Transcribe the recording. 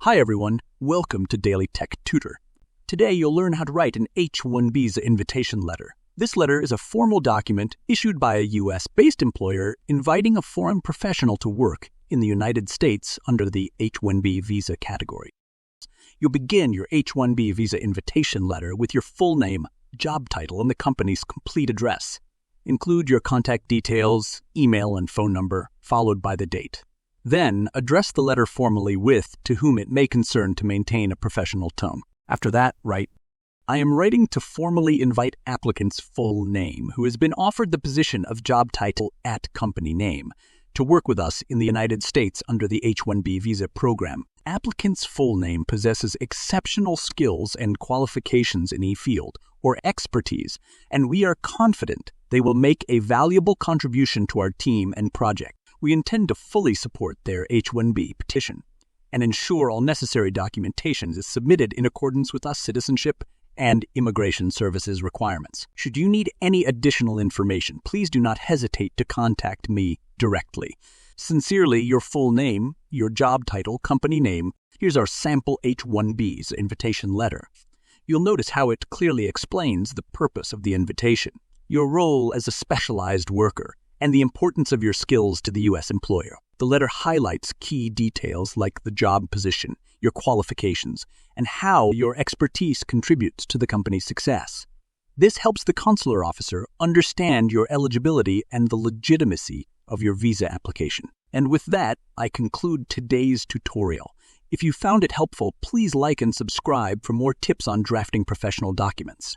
Hi everyone, welcome to Daily Tech Tutor. Today you'll learn how to write an H-1B visa invitation letter. This letter is a formal document issued by a US-based employer inviting a foreign professional to work in the United States under the H-1B visa category. You'll begin your H-1B visa invitation letter with your full name, job title, and the company's complete address. Include your contact details, email, and phone number, followed by the date. Then, address the letter formally with to whom it may concern to maintain a professional tone. After that, write, I am writing to formally invite applicant's full name, who has been offered the position of job title at company name, to work with us in the United States under the H-1B visa program. Applicant's full name possesses exceptional skills and qualifications in a field or expertise, and we are confident they will make a valuable contribution to our team and project. We intend to fully support their H-1B petition and ensure all necessary documentation is submitted in accordance with US citizenship and immigration services requirements. Should you need any additional information, please do not hesitate to contact me directly. Sincerely, your full name, your job title, company name. Here's our sample H-1B's invitation letter. You'll notice how it clearly explains the purpose of the invitation, your role as a specialized worker, and the importance of your skills to the U.S. employer. The letter highlights key details like the job position, your qualifications, and how your expertise contributes to the company's success. This helps the consular officer understand your eligibility and the legitimacy of your visa application. And with that, I conclude today's tutorial. If you found it helpful, please like and subscribe for more tips on drafting professional documents.